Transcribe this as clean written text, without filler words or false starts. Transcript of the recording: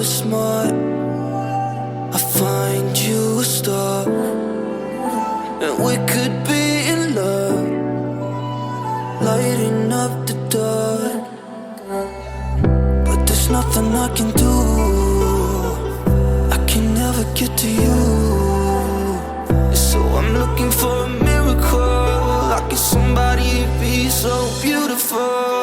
a smile, I find you a star, and we could be in love, lighting up the dark. But there's nothing I can do, I can never get to you. So I'm looking for a miracle, like if somebody be so beautiful.